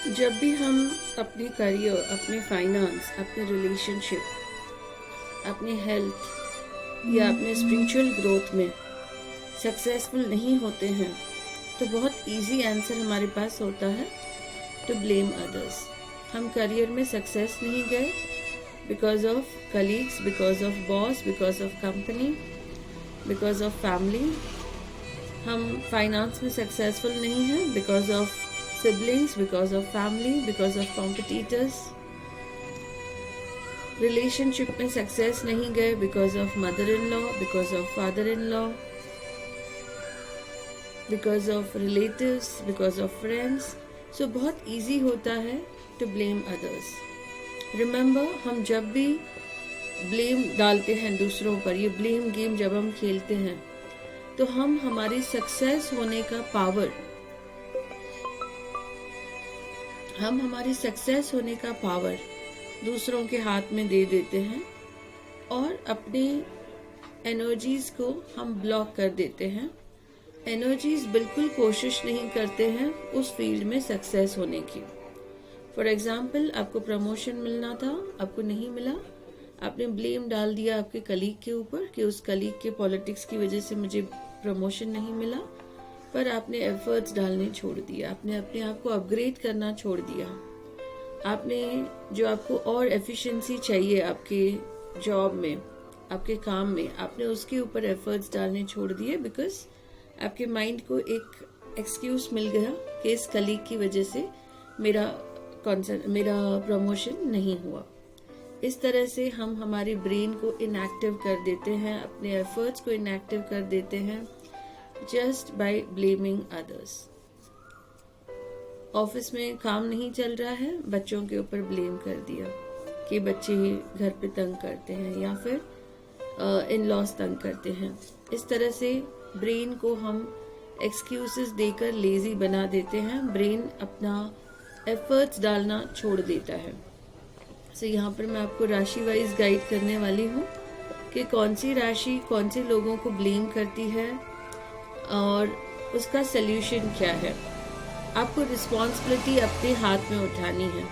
जब भी हम अपने करियर, अपने फाइनेंस, अपने रिलेशनशिप, अपने हेल्थ या अपने स्पिरिचुअल ग्रोथ में सक्सेसफुल नहीं होते हैं तो बहुत इजी आंसर हमारे पास होता है टू ब्लेम अदर्स। हम करियर में सक्सेस नहीं गए because of colleagues, because of boss, because of company, because of family. हम फाइनेंस में सक्सेसफुल नहीं हैं because of siblings, because of family, because of competitors. Relationship में सक्सेस नहीं गए because of mother in law, because of father in law, because of relatives, because of friends. So बहुत easy होता है to blame others. Remember, हम जब भी blame डालते हैं दूसरों पर, ये ब्लेम गेम जब हम खेलते हैं तो हम हमारी सक्सेस होने का पावर, दूसरों के हाथ में दे देते हैं और अपने एनर्जीज को हम ब्लॉक कर देते हैं। एनर्जीज बिल्कुल कोशिश नहीं करते हैं उस फील्ड में सक्सेस होने की। फॉर एग्जाम्पल, आपको प्रमोशन मिलना था, आपको नहीं मिला, आपने ब्लेम डाल दिया आपके कलीग के ऊपर कि उस कलीग के पॉलिटिक्स की वजह से मुझे प्रमोशन नहीं मिला। पर आपने एफर्ट्स डालने छोड़ दिया, आपने अपने आप को अपग्रेड करना छोड़ दिया, आपने जो आपको और एफिशिएंसी चाहिए आपके जॉब में, आपके काम में, आपने उसके ऊपर एफर्ट्स डालने छोड़ दिए बिकॉज आपके माइंड को एक एक्सक्यूज मिल गया कि इस कलीग की वजह से मेरा प्रमोशन नहीं हुआ। इस तरह से हम हमारे ब्रेन को इनएक्टिव कर देते हैं, अपने एफर्ट्स को इनएक्टिव कर देते हैं just by blaming others. Office में काम नहीं चल रहा है, बच्चों के ऊपर ब्लेम कर दिया कि बच्चे घर पे तंग करते हैं या फिर इन लॉज तंग करते हैं। इस तरह से ब्रेन को हम एक्सक्यूजेस देकर लेजी बना देते हैं, ब्रेन अपना एफर्ट्स डालना छोड़ देता है। सो यहाँ पर मैं आपको राशि वाइज गाइड करने वाली हूँ कि कौन सी राशि कौन से लोगों को ब्लेम करती है और उसका सल्यूशन क्या है। आपको रिस्पॉन्सिबिलिटी अपने हाथ में उठानी है।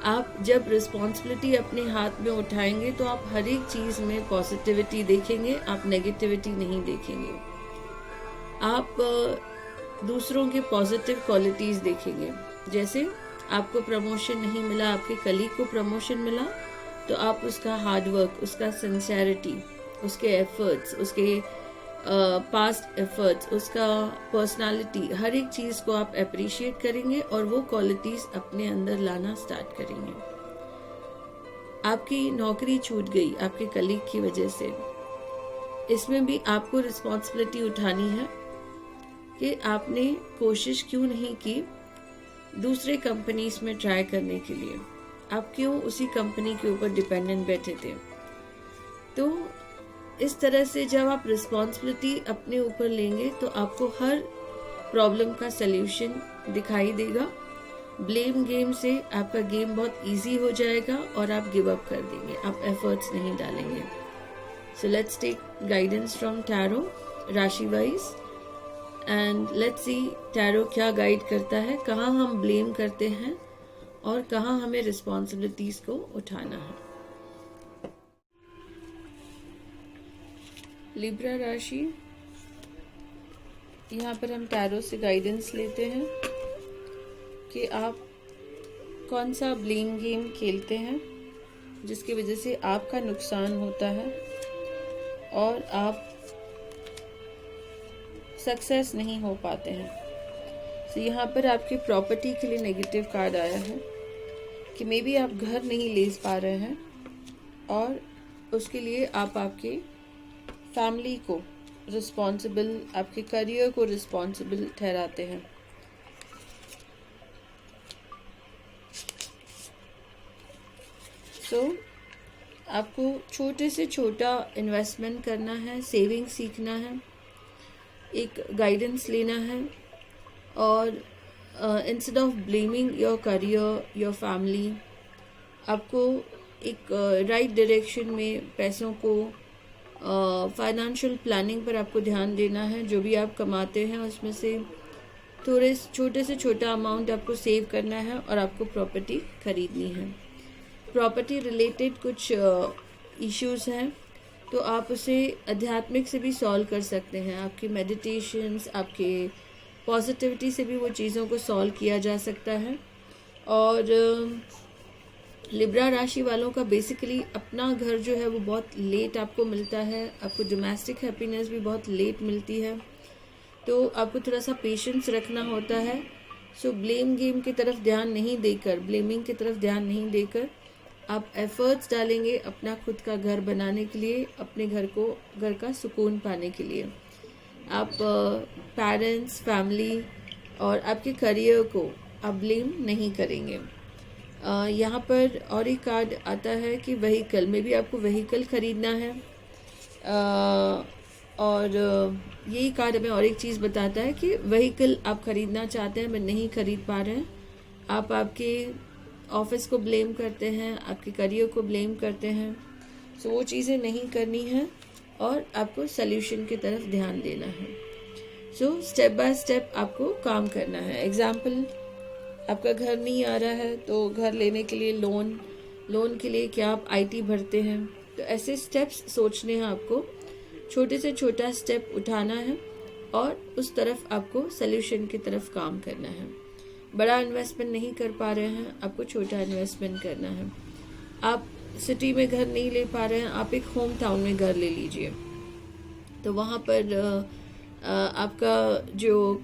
आप जब रिस्पॉन्सिबिलिटी अपने हाथ में उठाएंगे तो आप हर एक चीज में पॉजिटिविटी देखेंगे, आप नेगेटिविटी नहीं देखेंगे। आप दूसरों के पॉजिटिव क्वालिटीज देखेंगे। जैसे आपको प्रमोशन नहीं मिला, आपके कलीग को प्रमोशन मिला, तो आप उसका हार्डवर्क, उसका सिंसेरिटी, उसके एफर्ट्स, उसके पास्ट एफर्ट्स, उसका पर्सनालिटी, हर एक चीज को आप अप्रिशिएट करेंगे और वो क्वालिटीज अपने अंदर लाना स्टार्ट करेंगे। आपकी नौकरी छूट गई आपके कलीग की वजह से, इसमें भी आपको रिस्पॉन्सिबिलिटी उठानी है कि आपने कोशिश क्यों नहीं की दूसरे कंपनीज में ट्राई करने के लिए, आप क्यों उसी कंपनी के ऊपर डिपेंडेंट बैठे थे। तो इस तरह से जब आप रिस्पॉन्सिबिलिटी अपने ऊपर लेंगे तो आपको हर प्रॉब्लम का सल्यूशन दिखाई देगा। ब्लेम गेम से आपका गेम बहुत इजी हो जाएगा और आप गिव अप कर देंगे, आप एफर्ट्स नहीं डालेंगे। So let's take guidance from tarot राशि wise and let's see tarot क्या गाइड करता है, कहाँ हम ब्लेम करते हैं और कहाँ हमें रिस्पॉन्सिबिलिटीज को उठाना है। लिब्रा राशि, यहाँ पर हम टैरो से गाइडेंस लेते हैं कि आप कौन सा ब्लेम गेम खेलते हैं जिसकी वजह से आपका नुकसान होता है और आप सक्सेस नहीं हो पाते हैं। तो यहाँ पर आपकी प्रॉपर्टी के लिए नेगेटिव कार्ड आया है कि मे बी आप घर नहीं ले पा रहे हैं और उसके लिए आप आपके फैमिली को रिस्पॉन्सिबल, आपके करियर को रिस्पॉन्सिबल ठहराते हैं। सो आपको छोटे से छोटा इन्वेस्टमेंट करना है, सेविंग सीखना है, एक गाइडेंस लेना है और instead of blaming your career, your family, आपको एक राइट डायरेक्शन में पैसों को, फाइनेंशियल प्लानिंग पर आपको ध्यान देना है। जो भी आप कमाते हैं उसमें से थोड़े छोटे से छोटा अमाउंट आपको सेव करना है और आपको प्रॉपर्टी खरीदनी है। प्रॉपर्टी रिलेटेड कुछ इश्यूज हैं तो आप उसे आध्यात्मिक से भी सॉल्व कर सकते हैं। आपकी मेडिटेशंस, आपके पॉजिटिविटी से भी वो चीज़ों को सॉल्व किया जा सकता है। और लिब्रा राशि वालों का बेसिकली अपना घर जो है वो बहुत लेट आपको मिलता है। आपको डोमेस्टिक हैप्पीनेस भी बहुत लेट मिलती है, तो आपको थोड़ा सा पेशेंस रखना होता है। सो ब्लेम गेम की तरफ ध्यान नहीं देकर, ब्लेमिंग की तरफ ध्यान नहीं देकर आप एफर्ट्स डालेंगे अपना खुद का घर बनाने के लिए, अपने घर का सुकून पाने के लिए। आप पेरेंट्स, फैमिली और आपके करियर को आप ब्लेम नहीं करेंगे। यहाँ पर और एक कार्ड आता है कि व्हीकल में भी आपको व्हीकल खरीदना है। और यही कार्ड हमें और एक चीज़ बताता है कि व्हीकल आप खरीदना चाहते हैं, मैं नहीं खरीद पा रहे हैं। आप आपके ऑफिस को ब्लेम करते हैं, आपके करियर को ब्लेम करते हैं। सो वो चीज़ें नहीं करनी है और आपको सल्यूशन की तरफ ध्यान देना है। सो स्टेप बाय स्टेप आपको काम करना है। एग्जाम्पल, आपका घर नहीं आ रहा है तो घर लेने के लिए लोन के लिए क्या आप IT भरते हैं? तो ऐसे स्टेप्स सोचने हैं आपको, छोटे से छोटा स्टेप उठाना है और उस तरफ आपको सल्यूशन की तरफ काम करना है। बड़ा इन्वेस्टमेंट नहीं कर पा रहे हैं, आपको छोटा इन्वेस्टमेंट करना है। आप सिटी में घर नहीं ले पा रहे हैं, आप एक होम टाउन में घर ले लीजिए। तो वहाँ पर आपका जो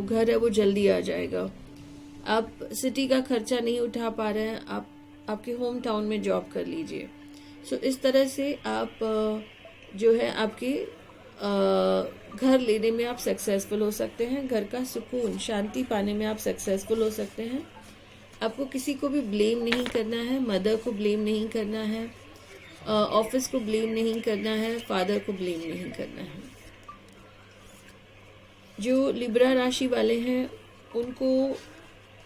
घर है वो जल्दी आ जाएगा। आप सिटी का खर्चा नहीं उठा पा रहे हैं, आप आपके होम टाउन में जॉब कर लीजिए। सो इस तरह से आप जो है आपके घर लेने में आप सक्सेसफुल हो सकते हैं। घर का सुकून, शांति पाने में आप सक्सेसफुल हो सकते हैं। आपको किसी को भी ब्लेम नहीं करना है, मदर को ब्लेम नहीं करना है, ऑफिस को ब्लेम नहीं करना है, फादर को ब्लेम नहीं करना है। जो लिब्रा राशि वाले हैं उनको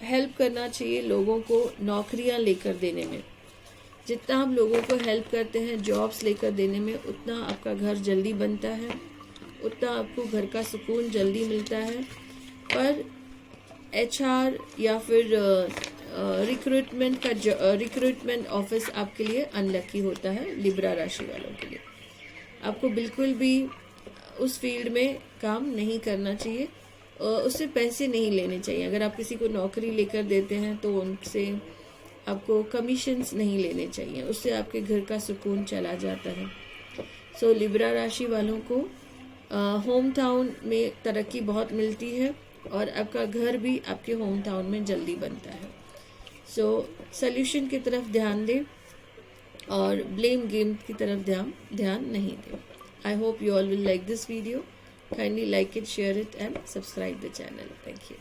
हेल्प करना चाहिए लोगों को नौकरियां लेकर देने में। जितना आप लोगों को हेल्प करते हैं जॉब्स लेकर देने में, उतना आपका घर जल्दी बनता है, उतना आपको घर का सुकून जल्दी मिलता है। पर HR या फिर रिक्रूटमेंट ऑफिस आपके लिए अनलकी होता है। लिब्रा राशि वालों के लिए आपको बिल्कुल भी उस फील्ड में काम नहीं करना चाहिए, उससे पैसे नहीं लेने चाहिए। अगर आप किसी को नौकरी लेकर देते हैं तो उनसे आपको कमीशंस नहीं लेने चाहिए, उससे आपके घर का सुकून चला जाता है। सो लिब्रा राशि वालों को होम टाउन में तरक्की बहुत मिलती है और आपका घर भी आपके होम टाउन में जल्दी बनता है। सो सल्यूशन की तरफ ध्यान दें और ब्लेम गेम की तरफ ध्यान नहीं दें। I hope you all will like this video. Kindly like it, share it and subscribe the channel. Thank you.